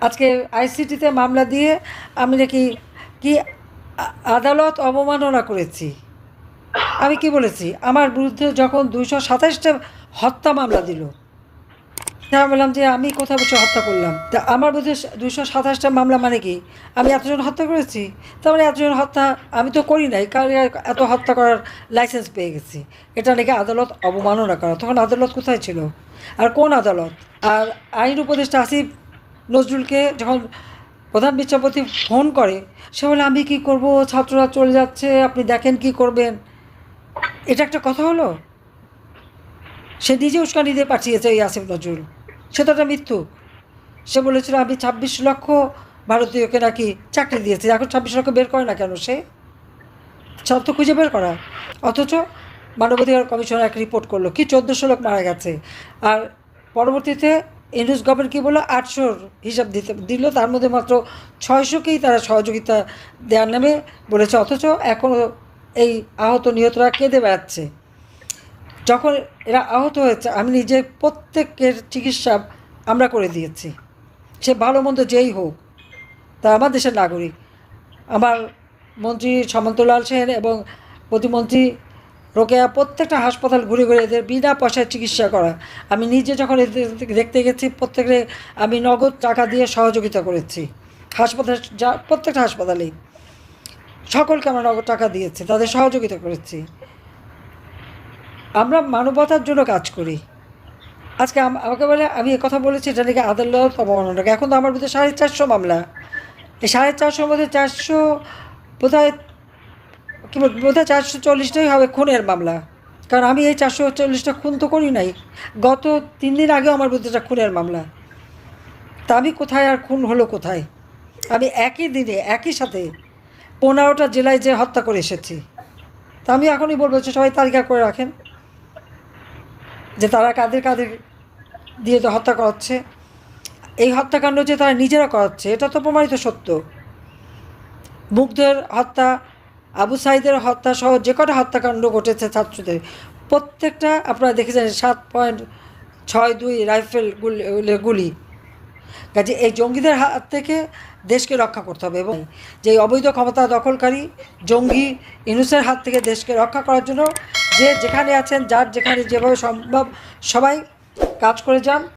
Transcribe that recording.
আজকে আইসিটিতে মামলা দিয়ে আমি নাকি কি আদালত অবমাননা করেছি। আমি কি বলেছি? আমার বিরুদ্ধে যখন ২২৭টা হত্যা মামলা দিল, আমি বললাম যে আমি কোথায় বসে হত্যা করলাম? তা আমার বিরুদ্ধে ২২৭টা মামলা মানে কি? আমি এতজন হত্যা করেছি? তার মানে এতজন হত্যা আমি তো করি নাই, কারণ এত হত্যা করার লাইসেন্স পেয়ে গেছি। এটা নাকি আদালত অবমাননা করা। তখন আদালত কোথায় ছিল? আর কোন আদালত? আর আইন উপদেষ্টা আসিফ নজরুলকে যখন প্রধান বিচারপতি ফোন করে, সে বলে আমি কি করব, ছাত্ররা চলে যাচ্ছে, আপনি দেখেন কি করবেন। এটা একটা কথা হলো? সে নিজে উস্কানি দিয়ে পাঠিয়েছে এই আসিফ নজরুল। সে তো একটা মিথ্যুক। সে বলেছিল আমি ২৬ লক্ষ ভারতীয়কে নাকি চাকরি দিয়েছি। এখন ২৬ লক্ষ বের করে না কেন সে? সব তো খুঁজে বের করা। অথচ মানবাধিকার কমিশন এক রিপোর্ট করলো কি ১৪০০ লোক মারা গেছে। আর পরবর্তীতে ইউনূস গভর্নমেন্ট কী বললো, ৮০০ হিসাব দিল, তার মধ্যে মাত্র ৬০০কেই তারা সহযোগিতা দেওয়ার নামে বলেছে। অথচ এখনও এই আহত নিহতরা কেঁদে বেড়াচ্ছে। যখন এরা আহত হয়েছে, আমি নিজে প্রত্যেকের চিকিৎসা আমরা করে দিয়েছি। সে ভালো মন্দ যেই হোক, তা আমার দেশের নাগরিক। আমার মন্ত্রী সামন্তলাল সেন এবং প্রতিমন্ত্রী রোকেয়া প্রত্যেকটা হাসপাতাল ঘুরে ঘুরে এদের বিনা পয়সায় চিকিৎসা করা। আমি নিজে যখন এদের দেখতে গেছি, প্রত্যেকে আমি নগদ টাকা দিয়ে সহযোগিতা করেছি। হাসপাতাল প্রত্যেকটা হাসপাতালেই সকলকে আমরা নগদ টাকা দিয়েছি, তাদের সহযোগিতা করেছি। আমরা মানবতার জন্য কাজ করি। আজকে আমাকে বলে আমি কথা বলেছি এটা নাকি আদালত অবমাননা। এখন তো আমার বিরুদ্ধে ৪৫০ মামলা। এই ৪৫০-র মধ্যে ৪০০ বোধহয় কী বল বোধহয় ৪৪০টাই হবে খুনের মামলা। কারণ আমি এই ৪৪০টা খুন তো করি নাই। গত ৩ দিন আগেও আমার বিরুদ্ধে একটা খুনের মামলা। তা আমি কোথায় আর খুন হলো কোথায়? আমি একই দিনে একই সাথে ১৫টা জেলায় যে হত্যা করে এসেছি। তা আমি এখনই বলবো যে সবাই তালিকা করে রাখেন যে তারা কাদের কাদের দিয়ে তো হত্যা করাচ্ছে। এই হত্যাকাণ্ড যে তারা নিজেরা করাচ্ছে এটা তো প্রমাণিত সত্য। মুগ্ধের হত্যা, আবু সাইদের হত্যা সহ যে কটা হত্যাকাণ্ড ঘটেছে ছাত্রদের, প্রত্যেকটা আপনারা দেখেছেন 7.62 রাইফেল গুলি। কাজে এই জঙ্গিদের হাত থেকে দেশকে রক্ষা করতে হবে এবং যে অবৈধ ক্ষমতা দখলকারী জঙ্গি ইউনূসের হাত থেকে দেশকে রক্ষা করার জন্য যে যেখানে আছেন, যার যেখানে যেভাবে সম্ভব সবাই কাজ করে যান।